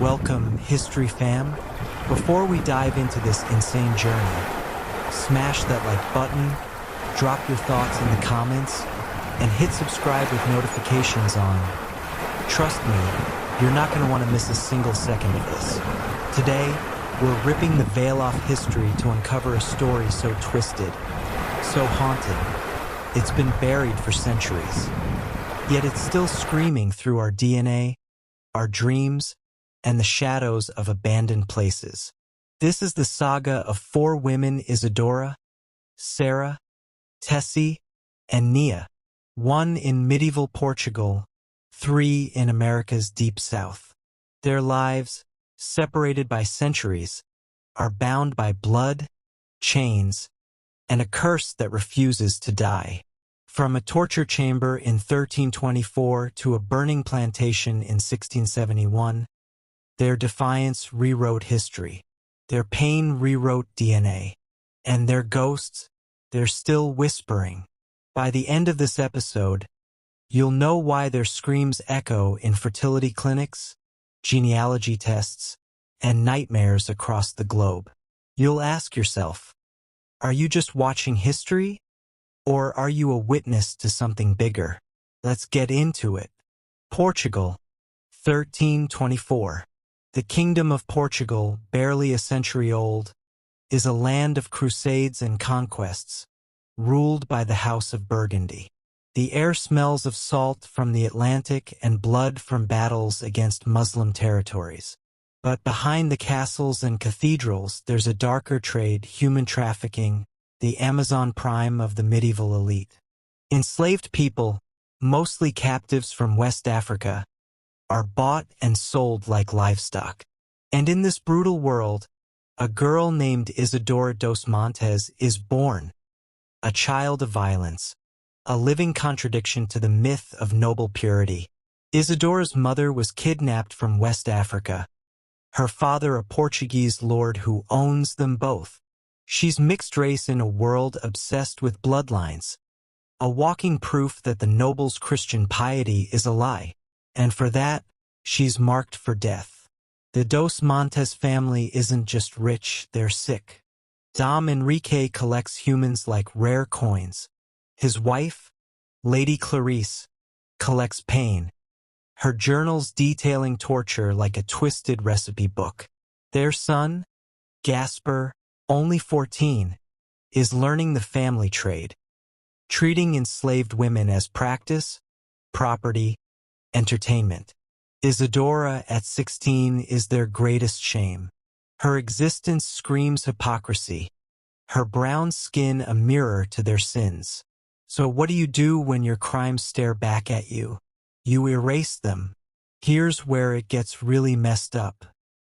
Welcome, History Fam. Before we dive into this insane journey, smash that like button, drop your thoughts in the comments, and hit subscribe with notifications on. Trust me, you're not going to want to miss a single second of this. Today, we're ripping the veil off history to uncover a story so twisted, so haunted, it's been buried for centuries. Yet it's still screaming through our DNA, our dreams, and the shadows of abandoned places. This is the saga of four women: Isadora, Sarah, Tessie, and Nia. One in medieval Portugal, three in America's deep south. Their lives, separated by centuries, are bound by blood, chains, and a curse that refuses to die. From a torture chamber in 1324 to a burning plantation in 1671, their defiance rewrote history. Their pain rewrote DNA. And their ghosts, they're still whispering. By the end of this episode, you'll know why their screams echo in fertility clinics, genealogy tests, and nightmares across the globe. You'll ask yourself, are you just watching history? Or are you a witness to something bigger? Let's get into it. Portugal, 1324. The Kingdom of Portugal, barely a century old, is a land of crusades and conquests, ruled by the House of Burgundy. The air smells of salt from the Atlantic and blood from battles against Muslim territories. But behind the castles and cathedrals, there's a darker trade: human trafficking, the Amazon prime of the medieval elite. Enslaved people, mostly captives from West Africa, are bought and sold like livestock. And in this brutal world, a girl named Isadora dos Montes is born, a child of violence, a living contradiction to the myth of noble purity. Isadora's mother was kidnapped from West Africa, her father a Portuguese lord who owns them both. She's mixed race in a world obsessed with bloodlines, a walking proof that the noble's Christian piety is a lie. And for that, she's marked for death. The Dos Montes family isn't just rich, they're sick. Dom Enrique collects humans like rare coins. His wife, Lady Clarice, collects pain, her journals detailing torture like a twisted recipe book. Their son, Gasper, only 14, is learning the family trade, treating enslaved women as practice, property, entertainment. Isadora, at 16, is their greatest shame. Her existence screams hypocrisy, her brown skin a mirror to their sins. So what do you do when your crimes stare back at you? You erase them. Here's where it gets really messed up.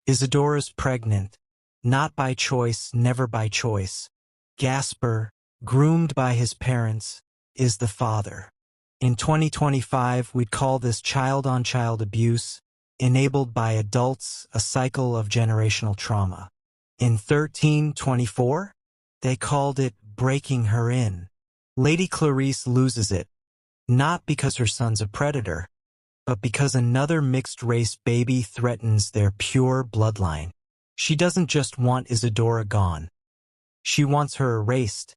Isadora's pregnant, not by choice, never by choice. Gasper, groomed by his parents, is the father. In 2025, we'd call this child-on-child abuse, enabled by adults, a cycle of generational trauma. In 1324, they called it breaking her in. Lady Clarice loses it, not because her son's a predator, but because another mixed-race baby threatens their pure bloodline. She doesn't just want Isadora gone. She wants her erased,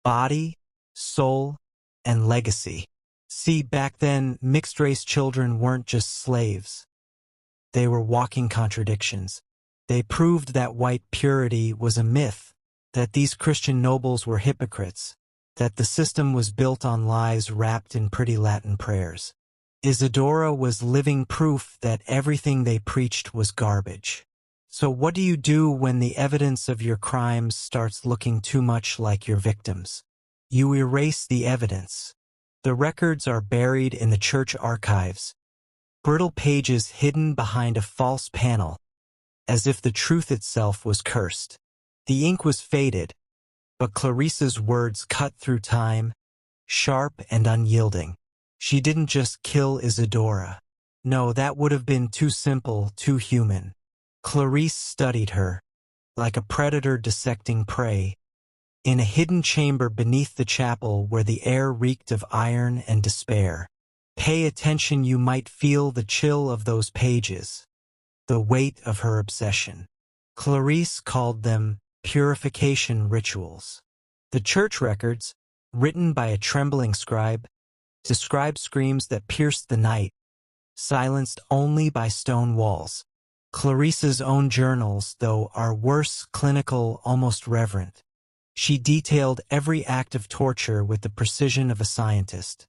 body, soul, and legacy. See, back then, mixed-race children weren't just slaves. They were walking contradictions. They proved that white purity was a myth, that these Christian nobles were hypocrites, that the system was built on lies wrapped in pretty Latin prayers. Isadora was living proof that everything they preached was garbage. So what do you do when the evidence of your crimes starts looking too much like your victims? You erase the evidence. The records are buried in the church archives, brittle pages hidden behind a false panel, as if the truth itself was cursed. The ink was faded, but Clarice's words cut through time, sharp and unyielding. She didn't just kill Isadora. No, that would have been too simple, too human. Clarice studied her, like a predator dissecting prey, in a hidden chamber beneath the chapel where the air reeked of iron and despair. Pay attention, you might feel the chill of those pages. the weight of her obsession. Clarice called them purification rituals. The church records, written by a trembling scribe, describe screams that pierced the night, silenced only by stone walls. Clarice's own journals, though, are worse, clinical, almost reverent. She detailed every act of torture with the precision of a scientist.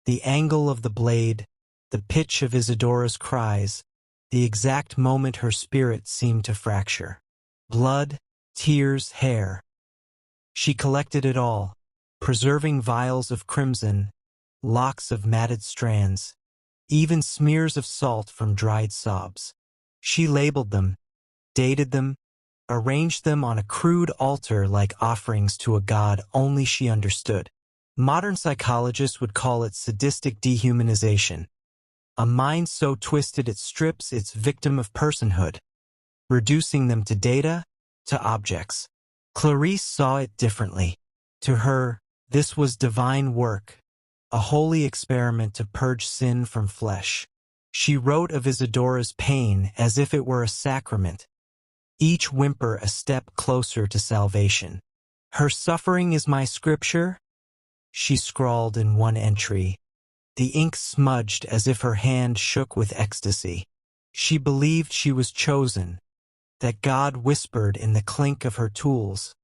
The angle of the blade, the pitch of Isadora's cries, the exact moment her spirit seemed to fracture. Blood, tears, hair. She collected it all, preserving vials of crimson, locks of matted strands, even smears of salt from dried sobs. She labeled them, dated them, arranged them on a crude altar like offerings to a god only she understood. Modern psychologists would call it sadistic dehumanization, a mind so twisted it strips its victim of personhood, reducing them to data, to objects. Clarice saw it differently. To her, this was divine work, a holy experiment to purge sin from flesh. She wrote of Isadora's pain as if it were a sacrament, each whimper a step closer to salvation. "Her suffering is my scripture," she scrawled in one entry. The ink smudged as if her hand shook with ecstasy. She believed she was chosen, that God whispered in the clink of her tools,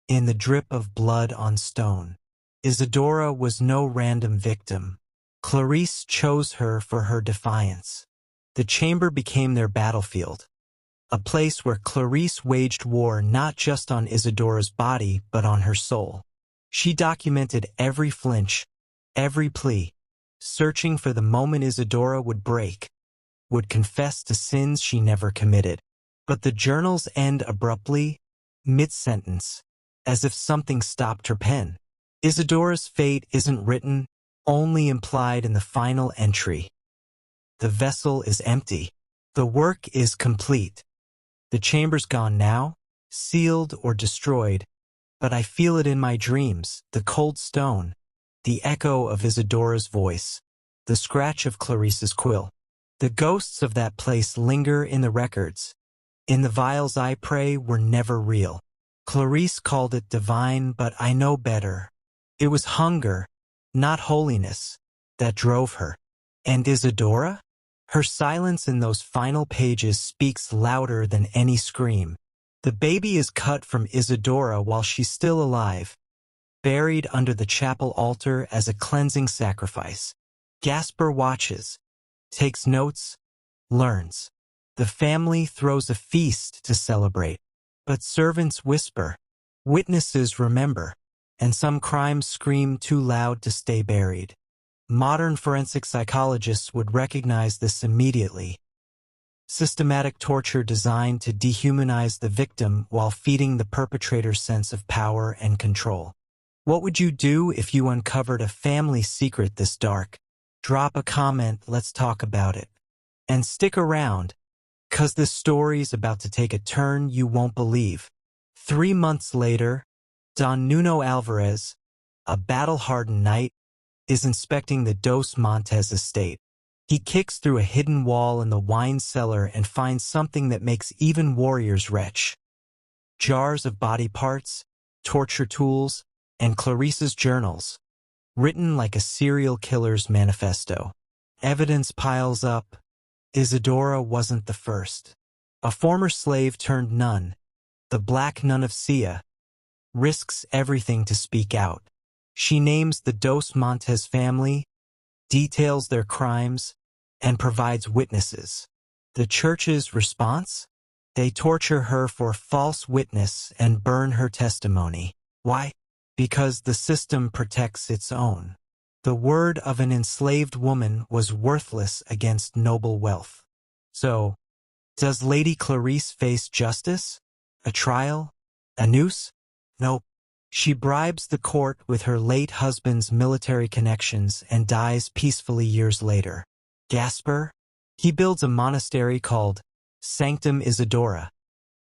in the drip of blood on stone. Isadora was no random victim. Clarice chose her for her defiance. The chamber became their battlefield, a place where Clarice waged war not just on Isadora's body but on her soul. She documented every flinch, every plea, searching for the moment Isadora would break, would confess to sins she never committed. But the journals end abruptly, mid-sentence, as if something stopped her pen. Isadora's fate isn't written, only implied in the final entry. The vessel is empty. The work is complete. The chamber's gone now, sealed or destroyed, but I feel it in my dreams, the cold stone, the echo of Isadora's voice, the scratch of Clarice's quill. The ghosts of that place linger in the records. In the vials I pray were never real. Clarice called it divine, but I know better. It was hunger, not holiness, that drove her. And Isadora? Her silence in those final pages speaks louder than any scream. The baby is cut from Isadora while she's still alive, buried under the chapel altar as a cleansing sacrifice. Gasper watches, takes notes, learns. The family throws a feast to celebrate, but servants whisper, witnesses remember, and some crimes scream too loud to stay buried. Modern forensic psychologists would recognize this immediately. Systematic torture designed to dehumanize the victim while feeding the perpetrator's sense of power and control. What would you do if you uncovered a family secret this dark? Drop a comment, let's talk about it. And stick around, 'cause this story's about to take a turn you won't believe. 3 months later, Don Nuno Alvarez, a battle-hardened knight, is inspecting the Dos Montes estate. He kicks through a hidden wall in the wine cellar and finds something that makes even warriors retch. Jars of body parts, torture tools, and Clarice's journals, written like a serial killer's manifesto. Evidence piles up. Isadora wasn't the first. A former slave turned nun, the Black Nun of Sia, risks everything to speak out. She names the Dos Montes family, details their crimes, and provides witnesses. The church's response? They torture her for false witness and burn her testimony. Why? Because the system protects its own. The word of an enslaved woman was worthless against noble wealth. So, does Lady Clarice face justice? A trial? A noose? Nope. She bribes the court with her late husband's military connections and dies peacefully years later. Gasper? He builds a monastery called Sanctum Isadora,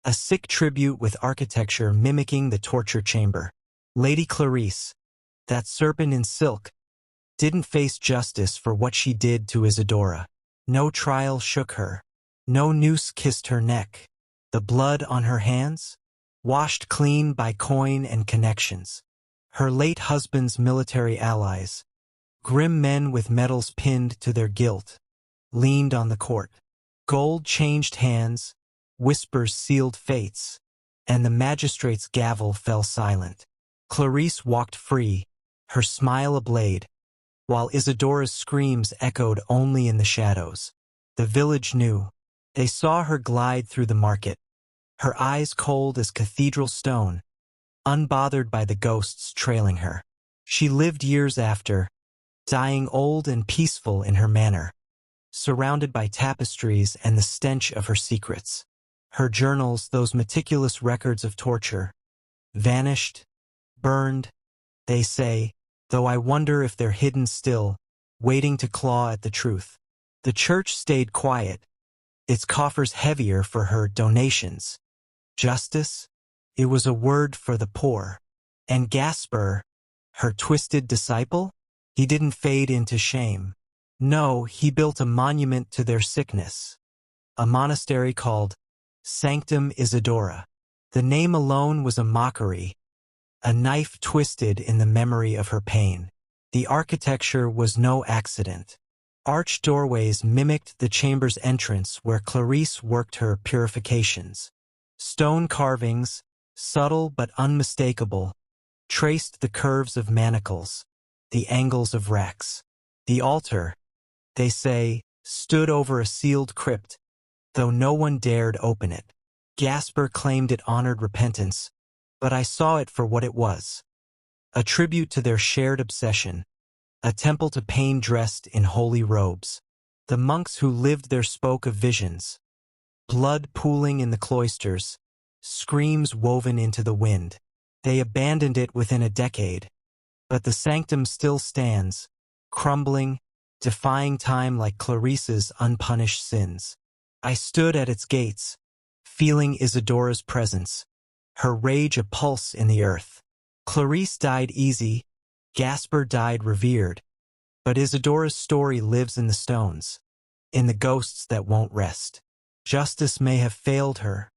a Sikh tribute with architecture mimicking the torture chamber. Lady Clarice, that serpent in silk, didn't face justice for what she did to Isadora. No trial shook her. No noose kissed her neck. The blood on her hands? Washed clean by coin and connections. Her late husband's military allies, grim men with medals pinned to their guilt, leaned on the court. Gold changed hands, whispers sealed fates, and the magistrate's gavel fell silent. Clarice walked free, her smile a blade, while Isadora's screams echoed only in the shadows. The village knew. They saw her glide through the market, her eyes cold as cathedral stone, unbothered by the ghosts trailing her. She lived years after, dying old and peaceful in her manner, surrounded by tapestries and the stench of her secrets. Her journals, those meticulous records of torture, vanished, burned, they say, though I wonder if they're hidden still, waiting to claw at the truth. The church stayed quiet, its coffers heavier for her donations. Justice? It was a word for the poor. And Gasper, her twisted disciple? He didn't fade into shame. No, he built a monument to their sickness. A monastery called Sanctum Isidora. The name alone was a mockery, a knife twisted in the memory of her pain. The architecture was no accident. Arched doorways mimicked the chamber's entrance where Clarice worked her purifications. Stone carvings, subtle but unmistakable, traced the curves of manacles, the angles of racks. The altar, they say, stood over a sealed crypt, though no one dared open it. Gasper claimed it honored repentance, but I saw it for what it was. A tribute to their shared obsession, a temple to pain dressed in holy robes. The monks who lived there spoke of visions, blood pooling in the cloisters, screams woven into the wind. They abandoned it within a decade, but the sanctum still stands, crumbling, defying time like Clarice's unpunished sins. I stood at its gates, feeling Isadora's presence, her rage a pulse in the earth. Clarice died easy, Gasper died revered, but Isadora's story lives in the stones, in the ghosts that won't rest. Justice may have failed her,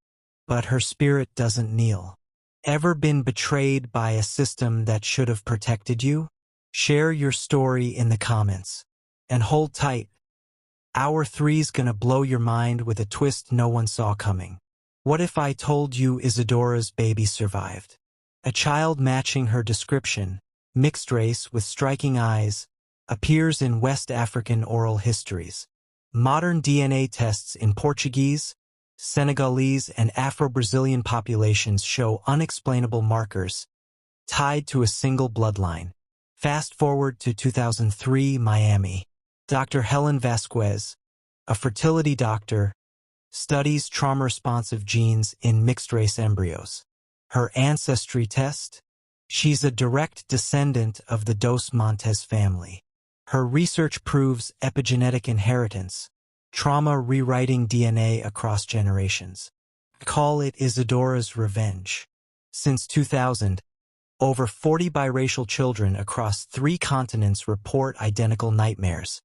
but her spirit doesn't kneel. Ever been betrayed by a system that should have protected you? Share your story in the comments. And hold tight. Hour 3's gonna blow your mind with a twist no one saw coming. What if I told you Isadora's baby survived? A child matching her description, mixed race with striking eyes, appears in West African oral histories. Modern DNA tests in Portuguese, Senegalese, and Afro-Brazilian populations show unexplainable markers tied to a single bloodline. Fast forward to 2003, Miami. Dr. Helen Vasquez, a fertility doctor, studies trauma-responsive genes in mixed-race embryos. Her ancestry test? She's a direct descendant of the Dos Montes family. Her research proves epigenetic inheritance, trauma rewriting DNA across generations. Call it Isadora's revenge. Since 2000, over 40 biracial children across 3 continents report identical nightmares.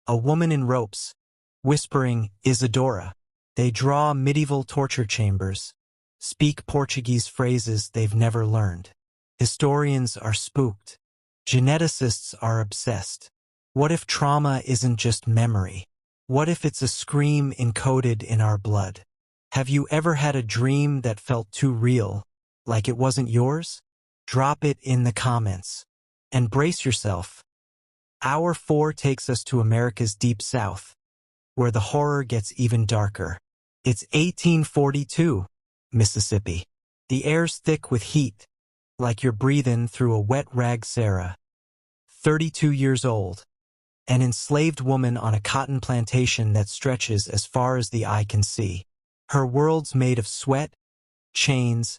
A woman in ropes, whispering, Isadora. They draw medieval torture chambers, speak Portuguese phrases they've never learned. Historians are spooked. Geneticists are obsessed. What if trauma isn't just memory? What if it's a scream encoded in our blood? Have you ever had a dream that felt too real, like it wasn't yours? Drop it in the comments. And brace yourself. Hour 4 takes us to America's Deep South, where the horror gets even darker. It's 1842, Mississippi. The air's thick with heat, like you're breathing through a wet rag. Sarah, 32 years old, an enslaved woman on a cotton plantation that stretches as far as the eye can see. Her world's made of sweat, chains,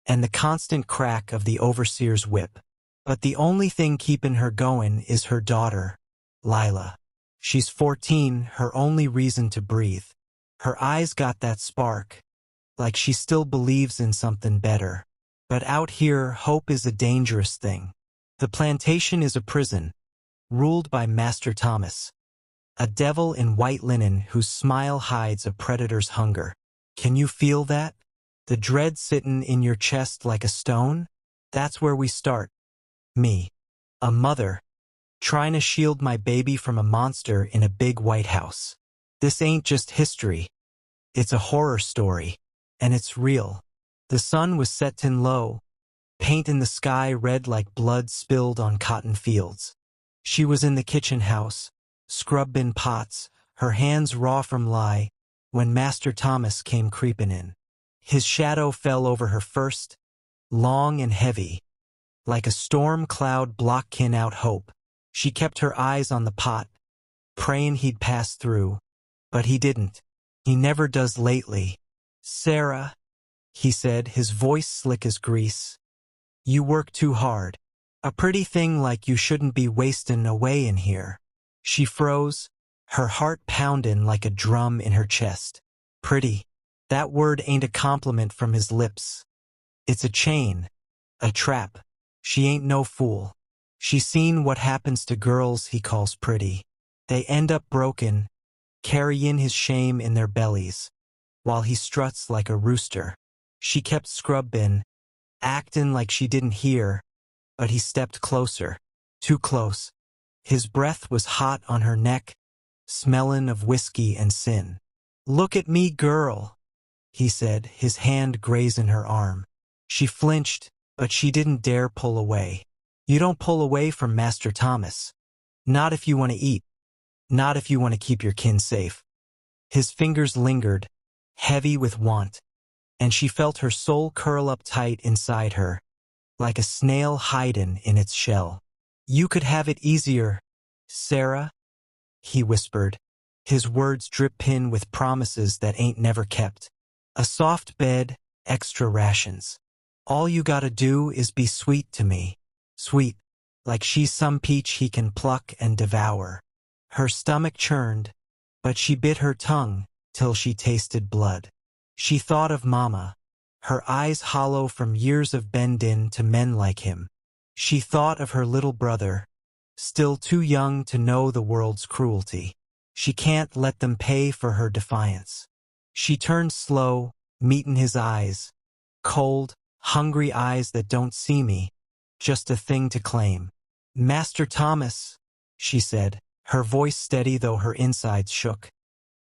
and the constant crack of the overseer's whip. But the only thing keeping her going is her daughter, Lila. She's 14, her only reason to breathe. Her eyes got that spark, like she still believes in something better. But out here, hope is a dangerous thing. The plantation is a prison, ruled by Master Thomas, A devil in white linen whose smile hides a predator's hunger. Can you feel that? The dread sittin' in your chest like a stone? That's where we start. Me. A mother. Trying to shield my baby from a monster in a big white house. This ain't just history. It's a horror story. And it's real. The sun was settin' low, paint in the sky red like blood spilled on cotton fields. She was in the kitchen house, scrubbin' pots, her hands raw from lye, when Master Thomas came creepin' in. His shadow fell over her first, long and heavy, like a storm cloud blockin' out hope. She kept her eyes on the pot, prayin' he'd pass through, but he didn't. He never does lately. Sarah, he said, his voice slick as grease. You work too hard. A pretty thing like you shouldn't be wastin' away in here. She froze, her heart poundin' like a drum in her chest. Pretty. That word ain't a compliment from his lips. It's a chain. A trap. She ain't no fool. She's seen what happens to girls he calls pretty. They end up broken, carryin' his shame in their bellies, while he struts like a rooster. She kept scrubbin', actin' like she didn't hear, but he stepped closer. Too close. His breath was hot on her neck, smellin' of whiskey and sin. Look at me, girl, he said, his hand grazing her arm. She flinched, but she didn't dare pull away. You don't pull away from Master Thomas. Not if you want to eat. Not if you want to keep your kin safe. His fingers lingered, heavy with want, and she felt her soul curl up tight inside her, like a snail hidin' in its shell. You could have it easier, Sarah, he whispered, his words drippin' with promises that ain't never kept. A soft bed, extra rations. All you gotta do is be sweet to me. Sweet, like she's some peach he can pluck and devour. Her stomach churned, but she bit her tongue till she tasted blood. She thought of Mama, her eyes hollow from years of bend-in to men like him. She thought of her little brother, still too young to know the world's cruelty. She can't let them pay for her defiance. She turned slow, meetin' his eyes, cold, hungry eyes that don't see me, just a thing to claim. Master Thomas, she said, her voice steady though her insides shook.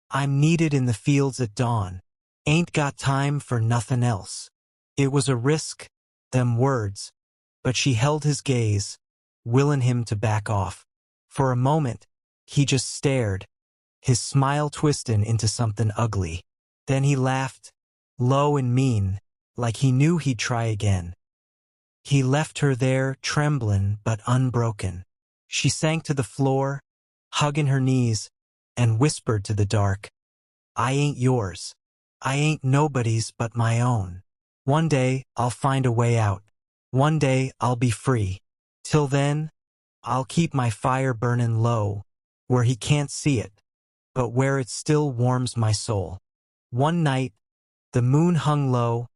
I'm needed in the fields at dawn. Ain't got time for nothin' else. It was a risk, them words, but she held his gaze, willin' him to back off. For a moment, he just stared, his smile twistin' into something ugly. Then he laughed, low and mean, like he knew he'd try again. He left her there, tremblin' but unbroken. She sank to the floor, hugging her knees, and whispered to the dark, I ain't yours. I ain't nobody's but my own. One day, I'll find a way out. One day, I'll be free. Till then, I'll keep my fire burnin' low, where he can't see it, but where it still warms my soul. One night, the moon hung low,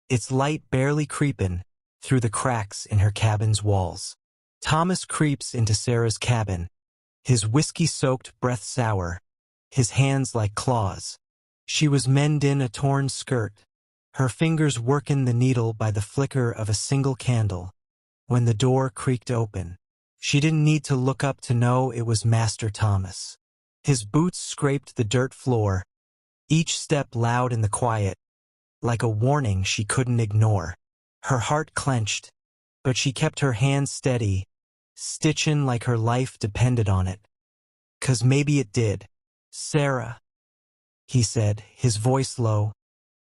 its light barely creepin' through the cracks in her cabin's walls. Thomas creeps into Sarah's cabin, his whiskey-soaked breath sour, his hands like claws. She was mendin' a torn skirt, her fingers workin' the needle by the flicker of a single candle, when the door creaked open. She didn't need to look up to know it was Master Thomas. His boots scraped the dirt floor, each step loud in the quiet, like a warning she couldn't ignore. Her heart clenched, but she kept her hands steady, stitchin' like her life depended on it. 'Cause maybe it did. Sarah, he said, his voice low,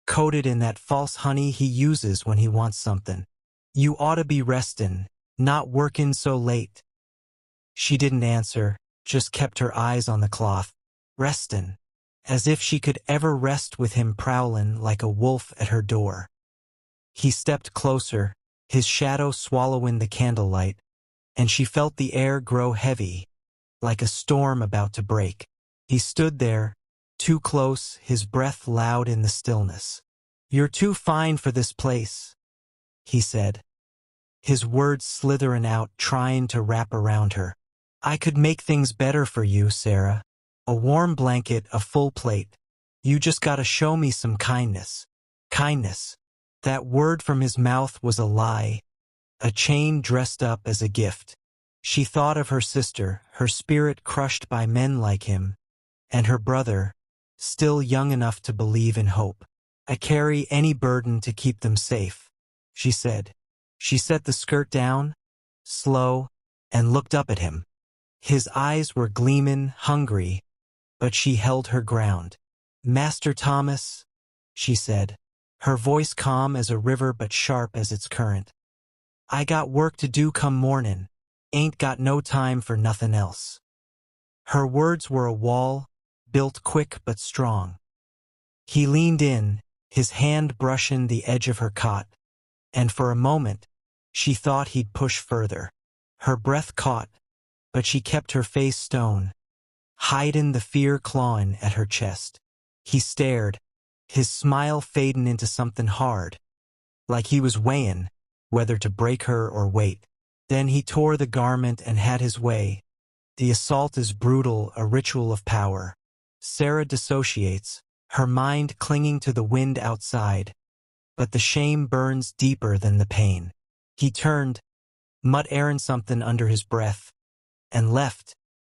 coated in that false honey he uses when he wants something. You oughta be restin', not workin' so late. She didn't answer, just kept her eyes on the cloth, restin', as if she could ever rest with him prowlin' like a wolf at her door. He stepped closer, his shadow swallowing the candlelight, and she felt the air grow heavy, like a storm about to break. He stood there, too close, his breath loud in the stillness. You're too fine for this place, he said, his words slitherin' out, trying to wrap around her. I could make things better for you, Sarah. A warm blanket, a full plate. You just gotta show me some kindness. Kindness. That word from his mouth was a lie, a chain dressed up as a gift. She thought of her sister, her spirit crushed by men like him, and her brother, still young enough to believe in hope. I carry any burden to keep them safe, she said. She set the skirt down, slow, and looked up at him. His eyes were gleamin', hungry, but she held her ground. Master Thomas, she said, her voice calm as a river but sharp as its current. I got work to do come mornin', ain't got no time for nothin' else. Her words were a wall, built quick but strong. He leaned in, his hand brushin' the edge of her cot, and for a moment, she thought he'd push further. Her breath caught, but she kept her face stone, hidin' the fear clawin' at her chest. He stared, his smile fadin' into something hard, like he was weighin' whether to break her or wait. Then he tore the garment and had his way. The assault is brutal, a ritual of power. Sarah dissociates, her mind clinging to the wind outside, but the shame burns deeper than the pain. He turned, muttering something under his breath, and left,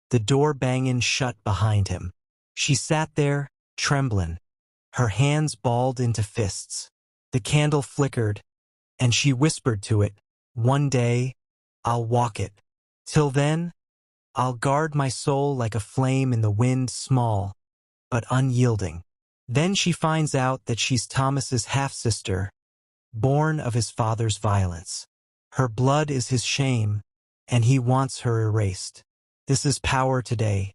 the door bangin' shut behind him. She sat there, tremblin', her hands balled into fists. The candle flickered, and she whispered to it, one day, I'll walk it. Till then, I'll guard my soul like a flame in the wind, small, but unyielding. Then she finds out that she's Thomas's half-sister, born of his father's violence. Her blood is his shame, and he wants her erased. This is power today.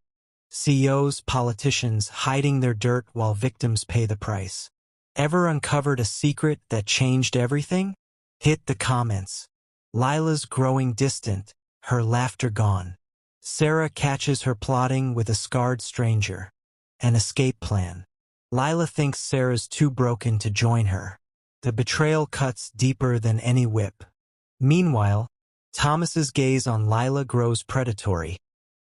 CEOs, politicians hiding their dirt while victims pay the price. Ever uncovered a secret that changed everything? Hit the comments. Lila's growing distant, her laughter gone. Sarah catches her plotting with a scarred stranger. An escape plan. Lila thinks Sarah's too broken to join her. The betrayal cuts deeper than any whip. Meanwhile, Thomas's gaze on Lila grows predatory,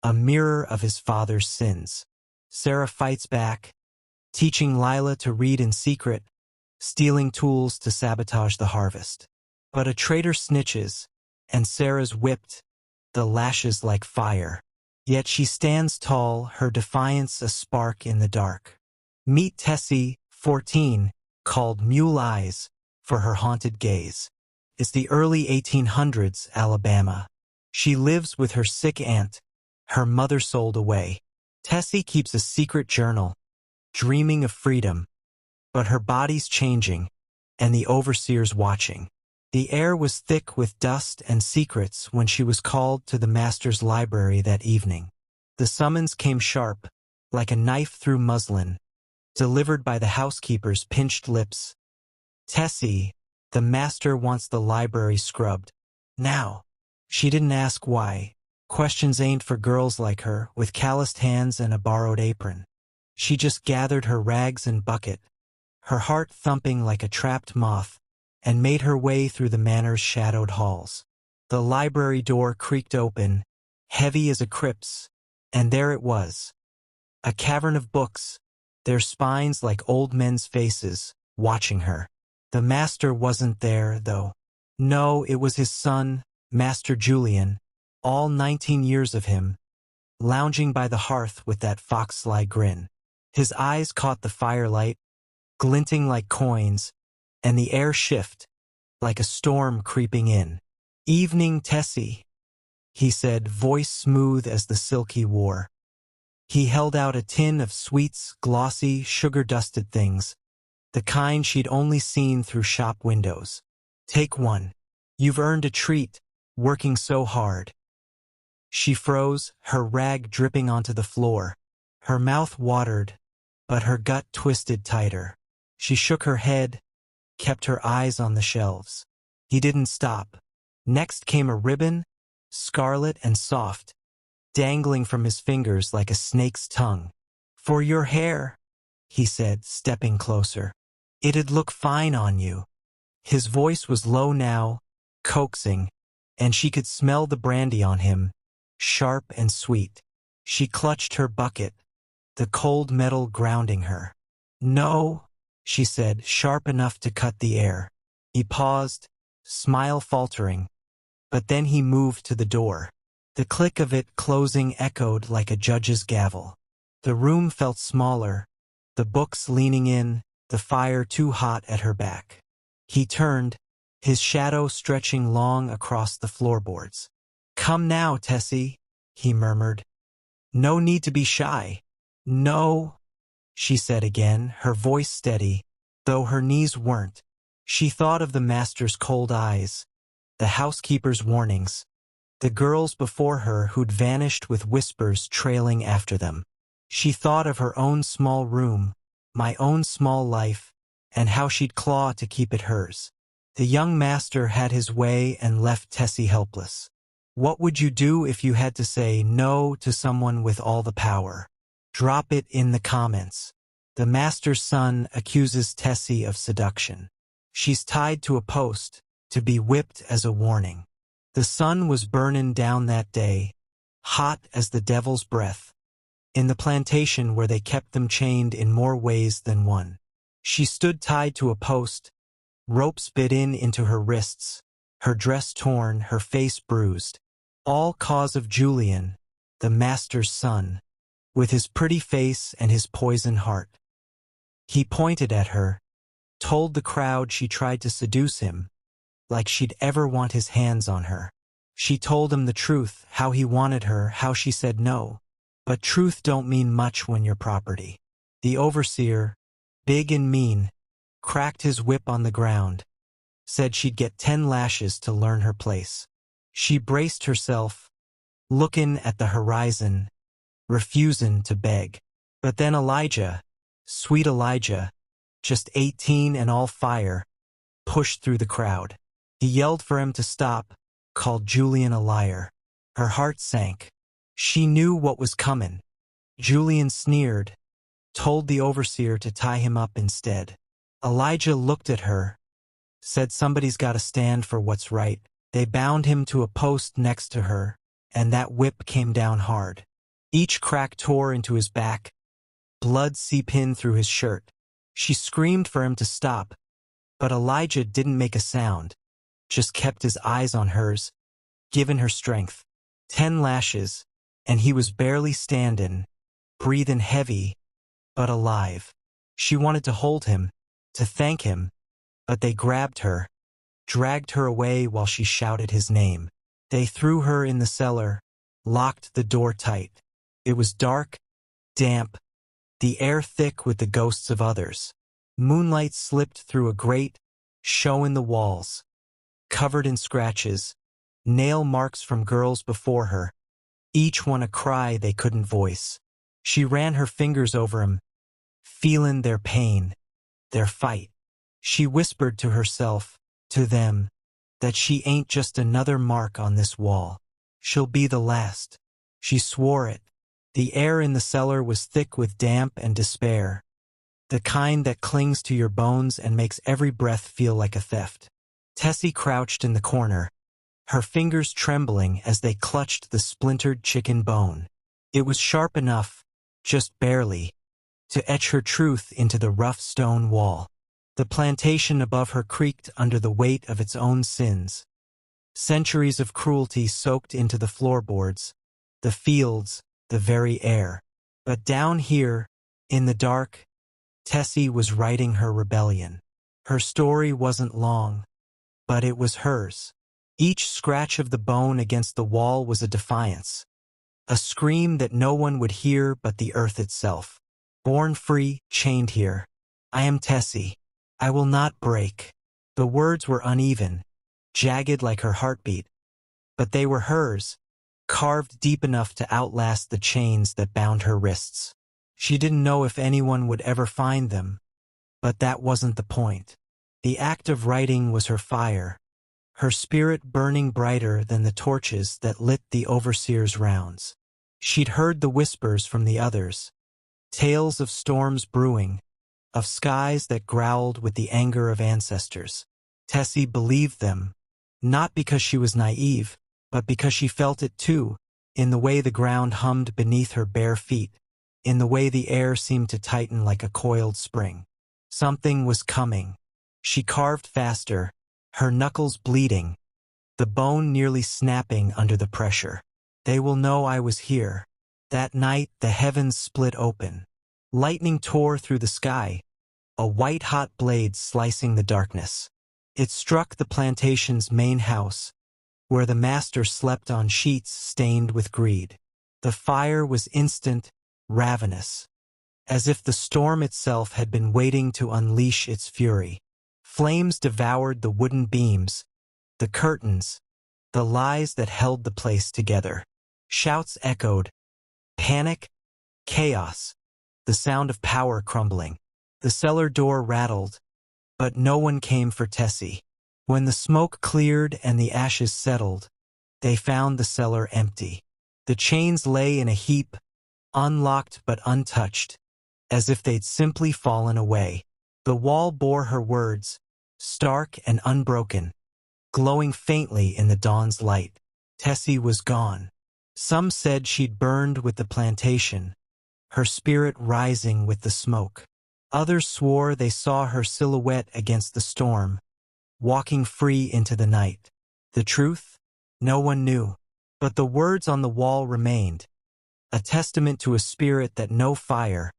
a mirror of his father's sins. Sarah fights back, teaching Lila to read in secret, stealing tools to sabotage the harvest. But a traitor snitches, and Sarah's whipped, the lashes like fire. Yet she stands tall, her defiance a spark in the dark. Meet Tessie, 14, called Mule Eyes, for her haunted gaze. It's the early 1800s, Alabama. She lives with her sick aunt, her mother sold away. Tessie keeps a secret journal, dreaming of freedom, but her body's changing, and the overseer's watching. The air was thick with dust and secrets when she was called to the master's library that evening. The summons came sharp, like a knife through muslin, delivered by the housekeeper's pinched lips. Tessie, the master wants the library scrubbed. Now. She didn't ask why. Questions ain't for girls like her, with calloused hands and a borrowed apron. She just gathered her rags and bucket, her heart thumping like a trapped moth, and made her way through the manor's shadowed halls. The library door creaked open, heavy as a crypt's, and there it was. A cavern of books, their spines like old men's faces, watching her. The master wasn't there, though. No, it was his son, Master Julian, all 19 years of him, lounging by the hearth with that fox-sly grin. His eyes caught the firelight, glinting like coins, and the air shift, like a storm creeping in. Evening, Tessie, he said, voice smooth as the silk he wore. He held out a tin of sweets, glossy, sugar-dusted things, the kind she'd only seen through shop windows. Take one. You've earned a treat, working so hard. She froze, her rag dripping onto the floor. Her mouth watered, but her gut twisted tighter. She shook her head, kept her eyes on the shelves. He didn't stop. Next came a ribbon, scarlet and soft, dangling from his fingers like a snake's tongue. For your hair, he said, stepping closer. It'd look fine on you. His voice was low now, coaxing, and she could smell the brandy on him, sharp and sweet. She clutched her bucket, the cold metal grounding her. "No," she said, sharp enough to cut the air. He paused, smile faltering, but then he moved to the door. The click of it closing echoed like a judge's gavel. The room felt smaller, the books leaning in, the fire too hot at her back. He turned, his shadow stretching long across the floorboards. "Come now, Tessie," he murmured. "No need to be shy." "No," she said again, her voice steady, though her knees weren't. She thought of the master's cold eyes, the housekeeper's warnings, the girls before her who'd vanished with whispers trailing after them. She thought of her own small room, my own small life, and how she'd claw to keep it hers. The young master had his way and left Tessie helpless. What would you do if you had to say no to someone with all the power? Drop it in the comments. The master's son accuses Tessie of seduction. She's tied to a post, to be whipped as a warning. The sun was burning down that day, hot as the devil's breath, in the plantation where they kept them chained in more ways than one. She stood tied to a post, ropes bit into her wrists, her dress torn, her face bruised. All cause of Julian, the master's son, with his pretty face and his poison heart. He pointed at her, told the crowd she tried to seduce him, like she'd ever want his hands on her. She told him the truth, how he wanted her, how she said no. But truth don't mean much when you're property. The overseer, big and mean, cracked his whip on the ground, said she'd get 10 lashes to learn her place. She braced herself, looking at the horizon, refusing to beg. But then Elijah, sweet Elijah, just 18 and all fire, pushed through the crowd. He yelled for him to stop, called Julian a liar. Her heart sank. She knew what was coming. Julian sneered, told the overseer to tie him up instead. Elijah looked at her, said somebody's got to stand for what's right. They bound him to a post next to her, and that whip came down hard. Each crack tore into his back, blood seeped in through his shirt. She screamed for him to stop, but Elijah didn't make a sound, just kept his eyes on hers, giving her strength. 10 lashes, and he was barely standing, breathing heavy, but alive. She wanted to hold him, to thank him, but they grabbed her, dragged her away while she shouted his name. They threw her in the cellar, locked the door tight. It was dark, damp, the air thick with the ghosts of others. Moonlight slipped through a grate, showing the walls, covered in scratches, nail marks from girls before her, each one a cry they couldn't voice. She ran her fingers over them, feeling their pain, their fight. She whispered to herself, to them, that she ain't just another mark on this wall. She'll be the last. She swore it. The air in the cellar was thick with damp and despair, the kind that clings to your bones and makes every breath feel like a theft. Tessie crouched in the corner, her fingers trembling as they clutched the splintered chicken bone. It was sharp enough, just barely, to etch her truth into the rough stone wall. The plantation above her creaked under the weight of its own sins. Centuries of cruelty soaked into the floorboards, the fields, the very air. But down here, in the dark, Tessie was writing her rebellion. Her story wasn't long, but it was hers. Each scratch of the bone against the wall was a defiance, a scream that no one would hear but the earth itself. Born free, chained here. I am Tessie. I will not break. The words were uneven, jagged like her heartbeat, but they were hers, carved deep enough to outlast the chains that bound her wrists. She didn't know if anyone would ever find them, but that wasn't the point. The act of writing was her fire, her spirit burning brighter than the torches that lit the overseer's rounds. She'd heard the whispers from the others, tales of storms brewing, of skies that growled with the anger of ancestors. Tessie believed them, not because she was naive, but because she felt it too, in the way the ground hummed beneath her bare feet. in the way the air seemed to tighten like a coiled spring. Something was coming. She carved faster, her knuckles bleeding, the bone nearly snapping under the pressure. They will know I was here. That night the heavens split open. Lightning tore through the sky, a white-hot blade slicing the darkness. It struck the plantation's main house, where the master slept on sheets stained with greed. The fire was instant, ravenous, as if the storm itself had been waiting to unleash its fury. Flames devoured the wooden beams, the curtains, the lies that held the place together. Shouts echoed. Panic, chaos, the sound of power crumbling. The cellar door rattled, but no one came for Tessie. When the smoke cleared and the ashes settled, they found the cellar empty. The chains lay in a heap, unlocked but untouched, as if they'd simply fallen away. The wall bore her words, stark and unbroken, glowing faintly in the dawn's light. Tessie was gone. Some said she'd burned with the plantation, her spirit rising with the smoke. Others swore they saw her silhouette against the storm, walking free into the night. The truth? No one knew. But the words on the wall remained, a testament to a spirit that no fire,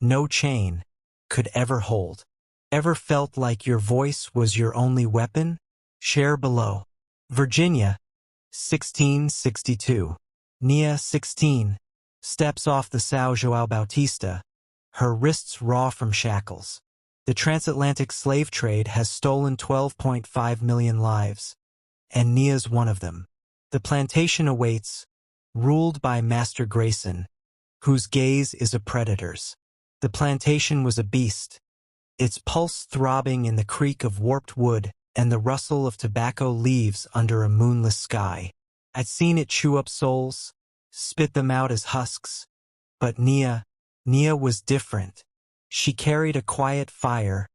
no chain, could ever hold. Ever felt like your voice was your only weapon? Share below. Virginia, 1662. Nia, 16, steps off the São João Bautista, her wrists raw from shackles. The transatlantic slave trade has stolen 12.5 million lives, and Nia's one of them. The plantation awaits, ruled by Master Grayson, whose gaze is a predator's. The plantation was a beast, its pulse throbbing in the creak of warped wood and the rustle of tobacco leaves under a moonless sky. I'd seen it chew up souls, spit them out as husks. But Nia was different. She carried a quiet fire,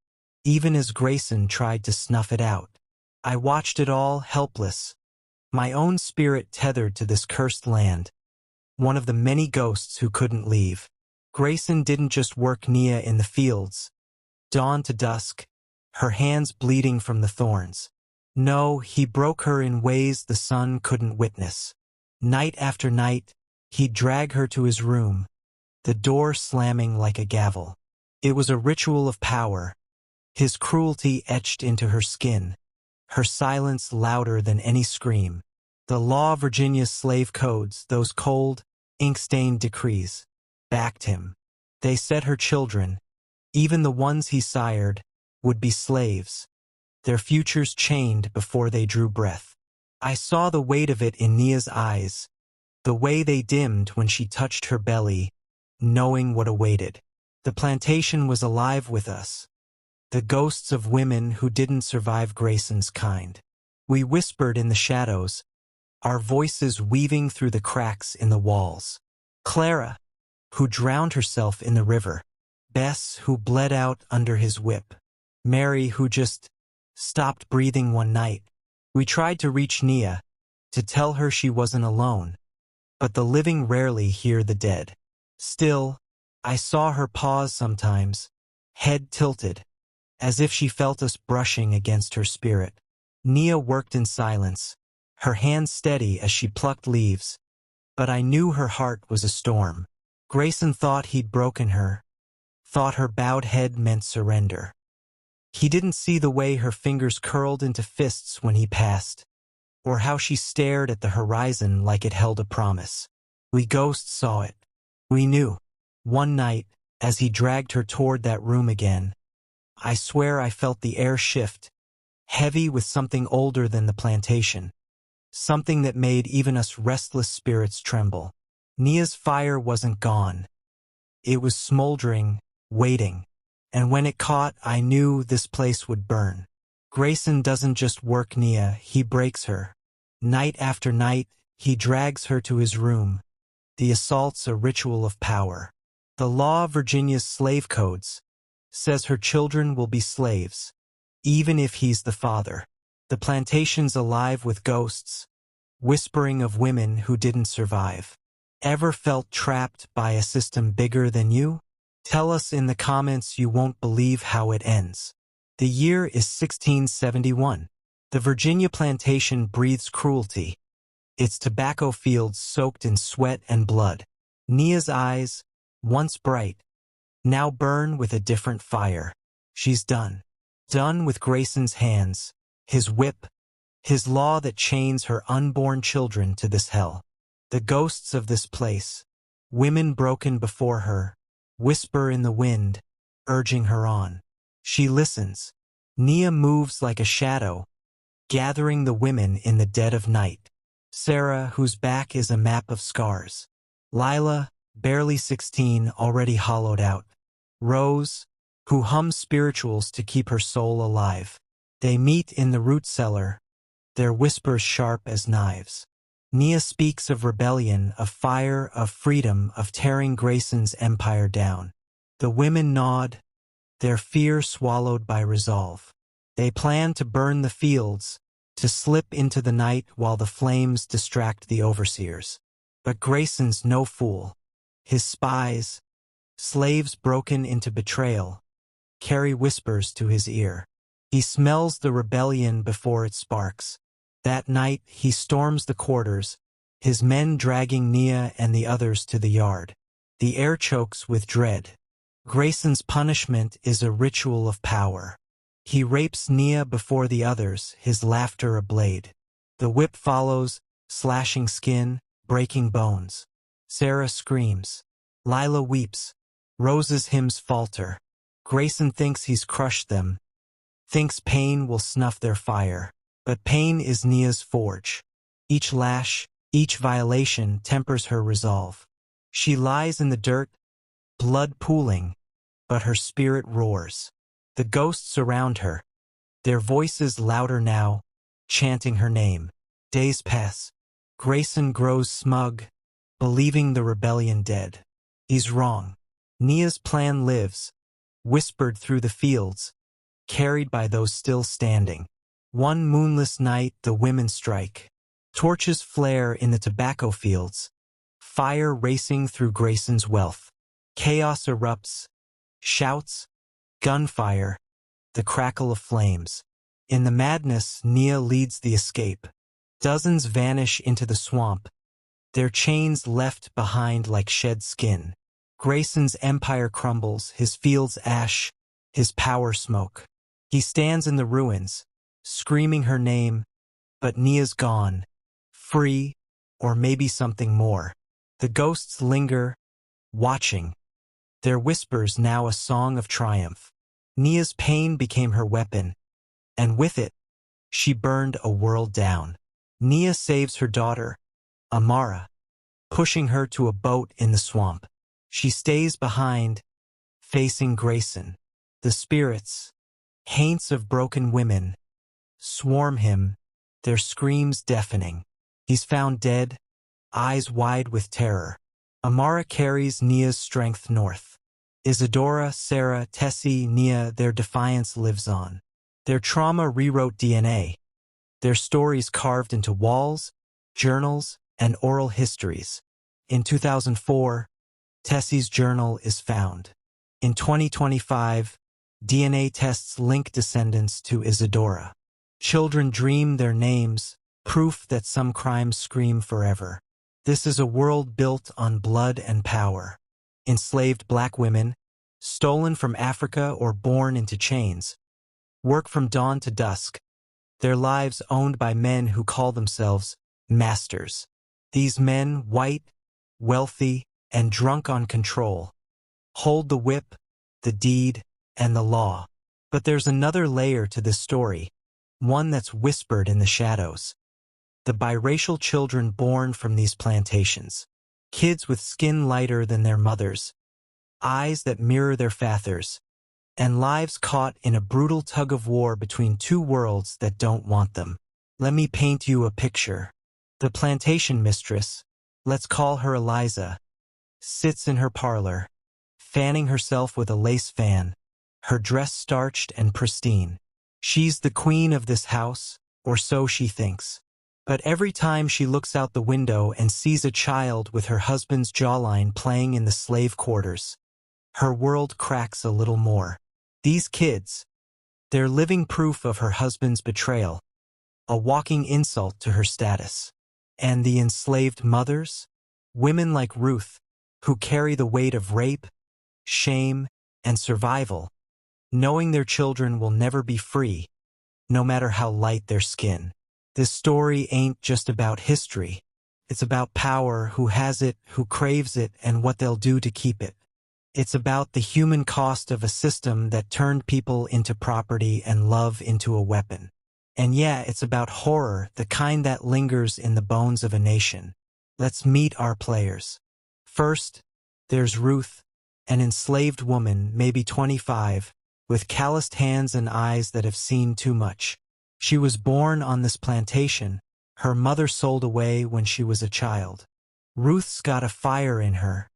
even as Grayson tried to snuff it out. I watched it all, helpless, my own spirit tethered to this cursed land, one of the many ghosts who couldn't leave. Grayson didn't just work Nia in the fields, dawn to dusk, her hands bleeding from the thorns. No, he broke her in ways the sun couldn't witness. Night after night, he'd drag her to his room, the door slamming like a gavel. It was a ritual of power, his cruelty etched into her skin, her silence louder than any scream. The law of Virginia's slave codes, those cold, ink-stained decrees, backed him. They said her children, even the ones he sired, would be slaves, their futures chained before they drew breath. I saw the weight of it in Nia's eyes, the way they dimmed when she touched her belly, knowing what awaited. The plantation was alive with us, the ghosts of women who didn't survive Grayson's kind. We whispered in the shadows, our voices weaving through the cracks in the walls. Clara, who drowned herself in the river. Bess, who bled out under his whip. Mary, who just stopped breathing one night. We tried to reach Nia, to tell her she wasn't alone, but the living rarely hear the dead. Still, I saw her pause sometimes, head tilted, as if she felt us brushing against her spirit. Nia worked in silence, her hands steady as she plucked leaves, but I knew her heart was a storm. Grayson thought he'd broken her, thought her bowed head meant surrender. He didn't see the way her fingers curled into fists when he passed, or how she stared at the horizon like it held a promise. We ghosts saw it. We knew. One night, as he dragged her toward that room again, I swear I felt the air shift, heavy with something older than the plantation, something that made even us restless spirits tremble. Nia's fire wasn't gone. It was smoldering, waiting. And when it caught, I knew this place would burn. Grayson doesn't just work Nia, he breaks her. Night after night, he drags her to his room. The assault's a ritual of power. The law of Virginia's slave codes says her children will be slaves, even if he's the father. The plantation's alive with ghosts, whispering of women who didn't survive. Ever felt trapped by a system bigger than you? Tell us in the comments. You won't believe how it ends. The year is 1671. The Virginia plantation breathes cruelty, its tobacco fields soaked in sweat and blood. Nia's eyes, once bright, now burn with a different fire. She's done. Done with Grayson's hands, his whip, his law that chains her unborn children to this hell. The ghosts of this place, women broken before her, whisper in the wind, urging her on. She listens. Nia moves like a shadow, gathering the women in the dead of night. Sarah, whose back is a map of scars. Lila, barely 16, already hollowed out. Rose, who hums spirituals to keep her soul alive. They meet in the root cellar, their whispers sharp as knives. Nia speaks of rebellion, of fire, of freedom, of tearing Grayson's empire down. The women nod, their fear swallowed by resolve. They plan to burn the fields, to slip into the night while the flames distract the overseers. But Grayson's no fool. His spies, slaves broken into betrayal, carry whispers to his ear. He smells the rebellion before it sparks. That night he storms the quarters, his men dragging Nia and the others to the yard. The air chokes with dread. Grayson's punishment is a ritual of power. He rapes Nia before the others, his laughter a blade. The whip follows, slashing skin, breaking bones. Sarah screams. Lila weeps. Rose's hymns falter. Grayson thinks he's crushed them, thinks pain will snuff their fire. But pain is Nia's forge. Each lash, each violation tempers her resolve. She lies in the dirt, blood pooling, but her spirit roars. The ghosts surround her, their voices louder now, chanting her name. Days pass. Grayson grows smug, believing the rebellion dead. He's wrong. Nia's plan lives, whispered through the fields, carried by those still standing. One moonless night the women strike. Torches flare in the tobacco fields, fire racing through Grayson's wealth. Chaos erupts, shouts, gunfire, the crackle of flames. In the madness, Nia leads the escape. Dozens vanish into the swamp, their chains left behind like shed skin. Grayson's empire crumbles, his fields ash, his power smoke. He stands in the ruins, screaming her name, but Nia's gone, free, or maybe something more. The ghosts linger, watching, their whispers now a song of triumph. Nia's pain became her weapon, and with it, she burned a world down. Nia saves her daughter, Amara, pushing her to a boat in the swamp. She stays behind, facing Grayson. The spirits, haints of broken women, swarm him, their screams deafening. He's found dead, eyes wide with terror. Amara carries Nia's strength north. Isadora, Sarah, Tessie, Nia, their defiance lives on. Their trauma rewrote DNA, their stories carved into walls, journals, and oral histories. In 2004, Tessie's journal is found. In 2025, DNA tests link descendants to Isadora. Children dream their names, proof that some crimes scream forever. This is a world built on blood and power. Enslaved black women, stolen from Africa or born into chains, work from dawn to dusk, their lives owned by men who call themselves masters. These men, white, wealthy, and drunk on control, hold the whip, the deed, and the law. But there's another layer to this story, one that's whispered in the shadows. The biracial children born from these plantations. Kids with skin lighter than their mothers, eyes that mirror their fathers, and lives caught in a brutal tug-of-war between two worlds that don't want them. Let me paint you a picture. The plantation mistress, let's call her Eliza, sits in her parlor, fanning herself with a lace fan, her dress starched and pristine. She's the queen of this house, or so she thinks. But every time she looks out the window and sees a child with her husband's jawline playing in the slave quarters, her world cracks a little more. These kids, they're living proof of her husband's betrayal, a walking insult to her status. And the enslaved mothers? Women like Ruth, who carry the weight of rape, shame, and survival, knowing their children will never be free, no matter how light their skin. This story ain't just about history. It's about power, who has it, who craves it, and what they'll do to keep it. It's about the human cost of a system that turned people into property and love into a weapon. And yeah, it's about horror, the kind that lingers in the bones of a nation. Let's meet our players. First, there's Ruth, an enslaved woman, maybe 25, with calloused hands and eyes that have seen too much. She was born on this plantation. Her mother sold away when she was a child. Ruth's got a fire in her,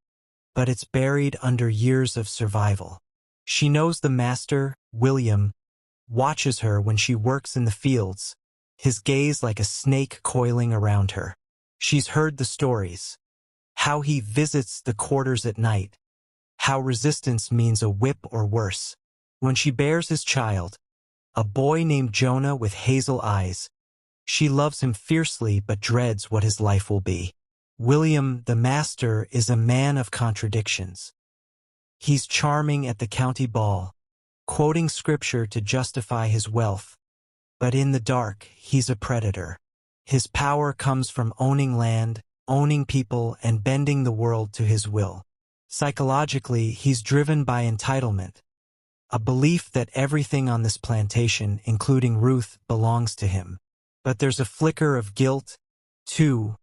but it's buried under years of survival. She knows the master, William, watches her when she works in the fields, his gaze like a snake coiling around her. She's heard the stories, how he visits the quarters at night, how resistance means a whip or worse. When she bears his child, a boy named Jonah with hazel eyes, she loves him fiercely but dreads what his life will be. William, the master, is a man of contradictions. He's charming at the county ball, quoting scripture to justify his wealth, but in the dark, he's a predator. His power comes from owning land, owning people, and bending the world to his will. Psychologically, he's driven by entitlement, a belief that everything on this plantation, including Ruth, belongs to him. But there's a flicker of guilt, too,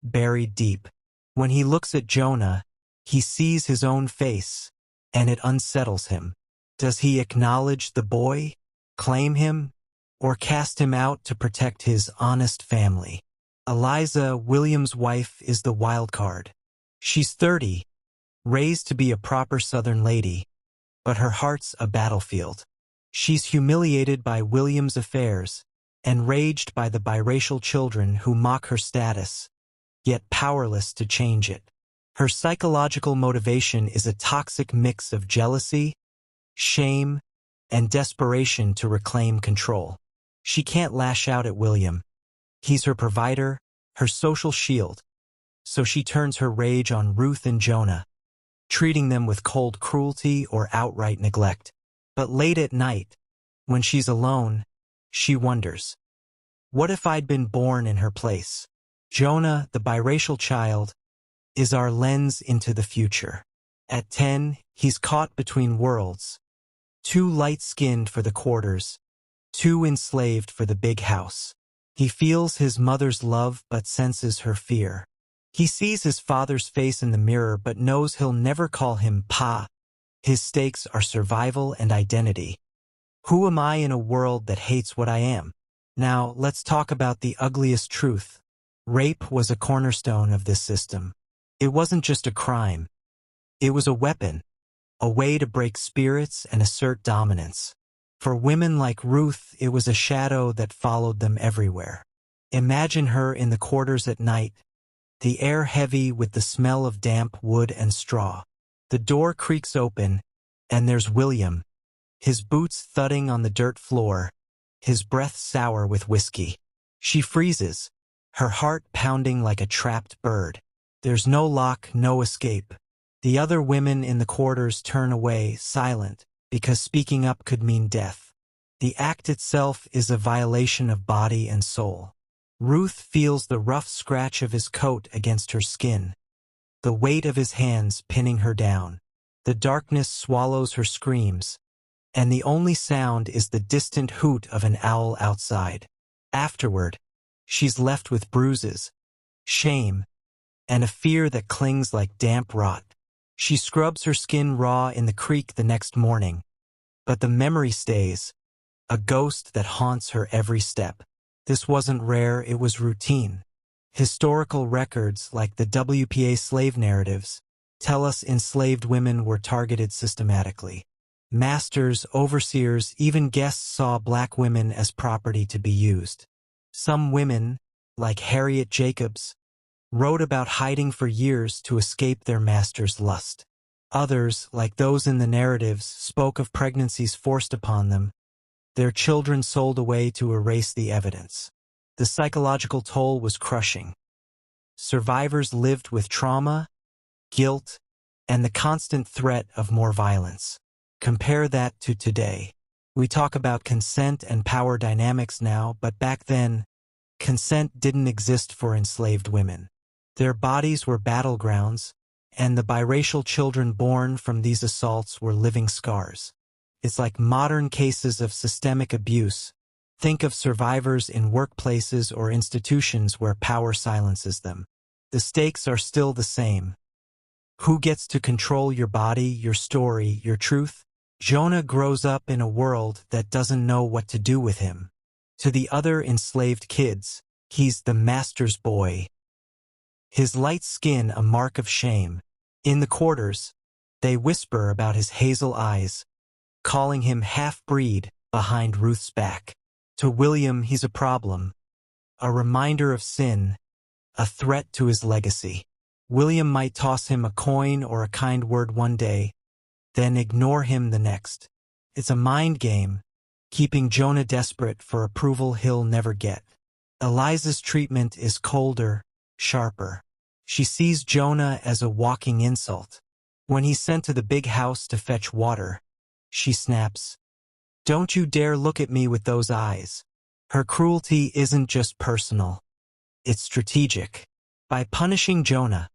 buried deep. When he looks at Jonah, he sees his own face, and it unsettles him. Does he acknowledge the boy, claim him, or cast him out to protect his honest family? Eliza, William's wife, is the wild card. She's 30, raised to be a proper Southern lady, but her heart's a battlefield. She's humiliated by William's affairs, enraged by the biracial children who mock her status, yet powerless to change it. Her psychological motivation is a toxic mix of jealousy, shame, and desperation to reclaim control. She can't lash out at William. He's her provider, her social shield, so she turns her rage on Ruth and Jonah, treating them with cold cruelty or outright neglect. But late at night, when she's alone, she wonders, what if I'd been born in her place? Jonah, the biracial child, is our lens into the future. At 10, he's caught between worlds, too light-skinned for the quarters, too enslaved for the big house. He feels his mother's love but senses her fear. He sees his father's face in the mirror but knows he'll never call him Pa. His stakes are survival and identity. Who am I in a world that hates what I am? Now, let's talk about the ugliest truth. Rape was a cornerstone of this system. It wasn't just a crime. It was a weapon, a way to break spirits and assert dominance. For women like Ruth, it was a shadow that followed them everywhere. Imagine her in the quarters at night, the air heavy with the smell of damp wood and straw. The door creaks open, and there's William, his boots thudding on the dirt floor, his breath sour with whiskey. She freezes, her heart pounding like a trapped bird. There's no lock, no escape. The other women in the quarters turn away, silent, because speaking up could mean death. The act itself is a violation of body and soul. Ruth feels the rough scratch of his coat against her skin, the weight of his hands pinning her down. The darkness swallows her screams, and the only sound is the distant hoot of an owl outside. Afterward, she's left with bruises, shame, and a fear that clings like damp rot. She scrubs her skin raw in the creek the next morning, but the memory stays, a ghost that haunts her every step. This wasn't rare, it was routine. Historical records, like the WPA slave narratives, tell us enslaved women were targeted systematically. Masters, overseers, even guests saw black women as property to be used. Some women, like Harriet Jacobs, wrote about hiding for years to escape their master's lust. Others, like those in the narratives, spoke of pregnancies forced upon them, their children sold away to erase the evidence. The psychological toll was crushing. Survivors lived with trauma, guilt, and the constant threat of more violence. Compare that to today. We talk about consent and power dynamics now, but back then, consent didn't exist for enslaved women. Their bodies were battlegrounds, and the biracial children born from these assaults were living scars. It's like modern cases of systemic abuse. Think of survivors in workplaces or institutions where power silences them. The stakes are still the same. Who gets to control your body, your story, your truth? Jonah grows up in a world that doesn't know what to do with him. To the other enslaved kids, he's the master's boy. His light skin a mark of shame. In the quarters, they whisper about his hazel eyes, calling him half-breed behind Ruth's back. To William, he's a problem, a reminder of sin, a threat to his legacy. William might toss him a coin or a kind word one day, then ignore him the next. It's a mind game, keeping Jonah desperate for approval he'll never get. Eliza's treatment is colder, sharper. She sees Jonah as a walking insult. When he's sent to the big house to fetch water, she snaps, "Don't you dare look at me with those eyes." Her cruelty isn't just personal. It's strategic. By punishing Jonah,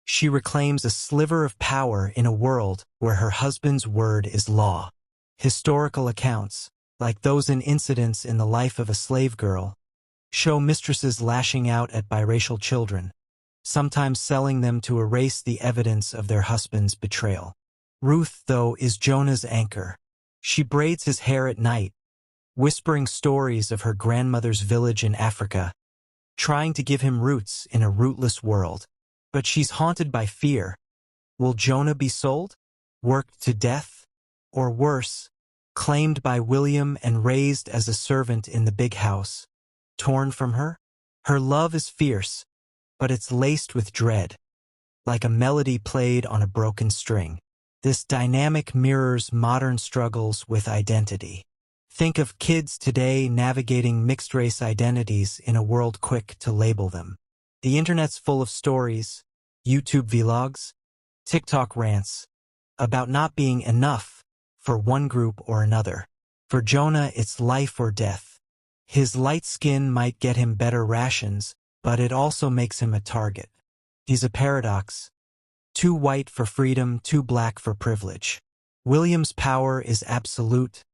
she reclaims a sliver of power in a world where her husband's word is law. Historical accounts, like those in incidents in the life of a slave girl, show mistresses lashing out at biracial children, sometimes selling them to erase the evidence of their husband's betrayal. Ruth, though, is Jonah's anchor. She braids his hair at night, whispering stories of her grandmother's village in Africa, trying to give him roots in a rootless world. But she's haunted by fear. Will Jonah be sold? Worked to death? Or worse, claimed by William and raised as a servant in the big house? Torn from her? Her love is fierce, but it's laced with dread, like a melody played on a broken string. This dynamic mirrors modern struggles with identity. Think of kids today navigating mixed-race identities in a world quick to label them. The internet's full of stories, YouTube vlogs, TikTok rants, about not being enough for one group or another. For Jonah, it's life or death. His light skin might get him better rations, but it also makes him a target. He's a paradox. Too white for freedom, too black for privilege. William's power is absolute,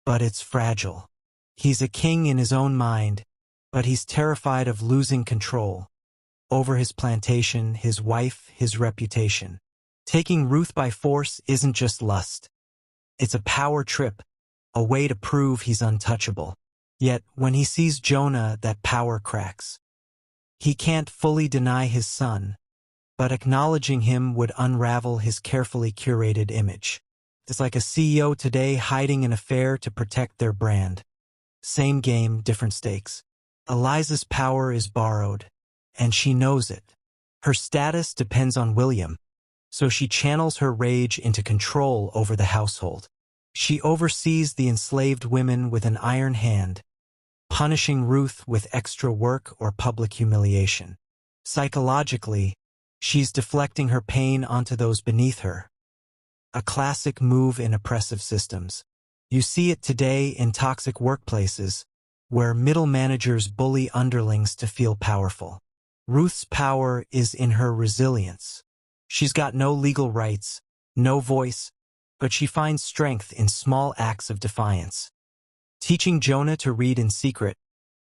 but it's fragile. He's a king in his own mind, but he's terrified of losing control over his plantation, his wife, his reputation. Taking Ruth by force isn't just lust. It's a power trip, a way to prove he's untouchable. Yet, when he sees Jonah, that power cracks. He can't fully deny his son, but acknowledging him would unravel his carefully curated image. It's like a CEO today hiding an affair to protect their brand. Same game, different stakes. Eliza's power is borrowed, and she knows it. Her status depends on William, so she channels her rage into control over the household. She oversees the enslaved women with an iron hand, punishing Ruth with extra work or public humiliation. Psychologically, she's deflecting her pain onto those beneath her. A classic move in oppressive systems. You see it today in toxic workplaces, where middle managers bully underlings to feel powerful. Ruth's power is in her resilience. She's got no legal rights, no voice, but she finds strength in small acts of defiance. Teaching Jonah to read in secret,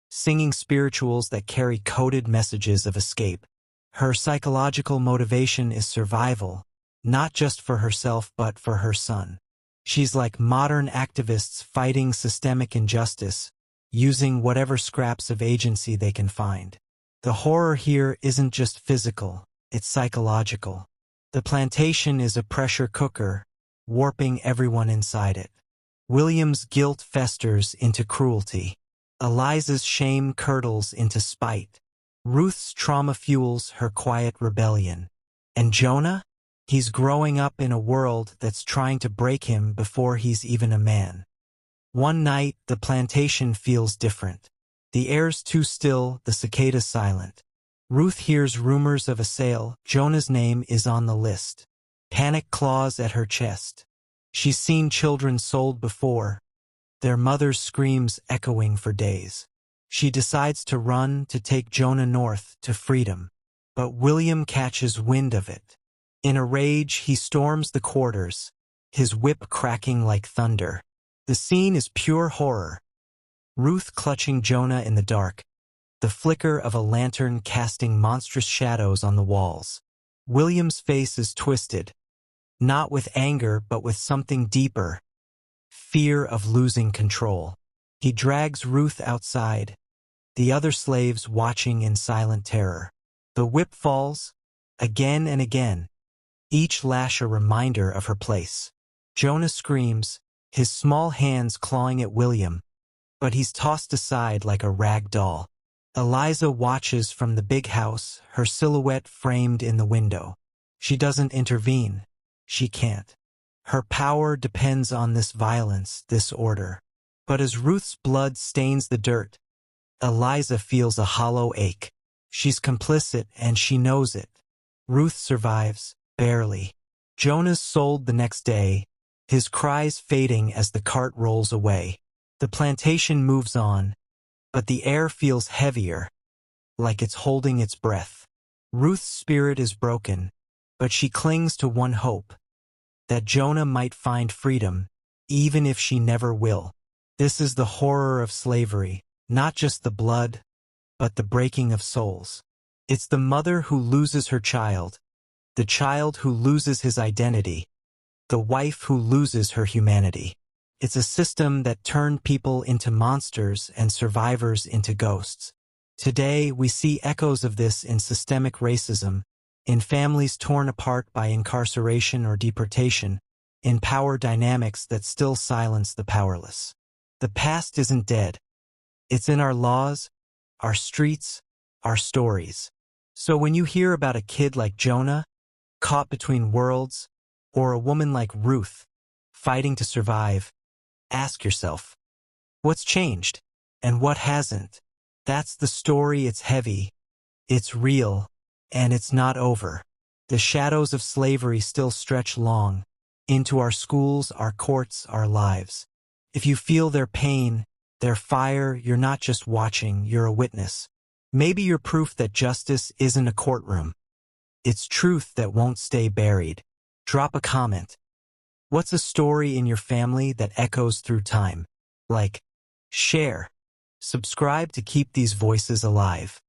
singing spirituals that carry coded messages of escape. Her psychological motivation is survival, not just for herself but for her son. She's like modern activists fighting systemic injustice, using whatever scraps of agency they can find. The horror here isn't just physical, it's psychological. The plantation is a pressure cooker, warping everyone inside it. William's guilt festers into cruelty. Eliza's shame curdles into spite. Ruth's trauma fuels her quiet rebellion. And Jonah? He's growing up in a world that's trying to break him before he's even a man. One night, the plantation feels different. The air's too still, the cicadas silent. Ruth hears rumors of a sale. Jonah's name is on the list. Panic claws at her chest. She's seen children sold before, their mother's screams echoing for days. She decides to run, to take Jonah north, to freedom. But William catches wind of it. In a rage, he storms the quarters, his whip cracking like thunder. The scene is pure horror. Ruth clutching Jonah in the dark, the flicker of a lantern casting monstrous shadows on the walls. William's face is twisted, not with anger but with something deeper, fear of losing control. He drags Ruth outside, the other slaves watching in silent terror. The whip falls, again and again, each lash a reminder of her place. Jonah screams, his small hands clawing at William, but he's tossed aside like a rag doll. Eliza watches from the big house, her silhouette framed in the window. She doesn't intervene. She can't. Her power depends on this violence, this order. But as Ruth's blood stains the dirt, Eliza feels a hollow ache. She's complicit and she knows it. Ruth survives, barely. Jonah's sold the next day, his cries fading as the cart rolls away. The plantation moves on, but the air feels heavier, like it's holding its breath. Ruth's spirit is broken, but she clings to one hope, that Jonah might find freedom, even if she never will. This is the horror of slavery, not just the blood, but the breaking of souls. It's the mother who loses her child, the child who loses his identity, the wife who loses her humanity. It's a system that turned people into monsters and survivors into ghosts. Today, we see echoes of this in systemic racism, in families torn apart by incarceration or deportation, in power dynamics that still silence the powerless. The past isn't dead. It's in our laws, our streets, our stories. So when you hear about a kid like Jonah, caught between worlds, or a woman like Ruth, fighting to survive, ask yourself, what's changed? And what hasn't? That's the story. It's heavy, it's real, and it's not over. The shadows of slavery still stretch long, into our schools, our courts, our lives. If you feel their pain, their fire, you're not just watching, you're a witness. Maybe you're proof that justice isn't a courtroom. It's truth that won't stay buried. Drop a comment. What's a story in your family that echoes through time? Like, share, subscribe to keep these voices alive.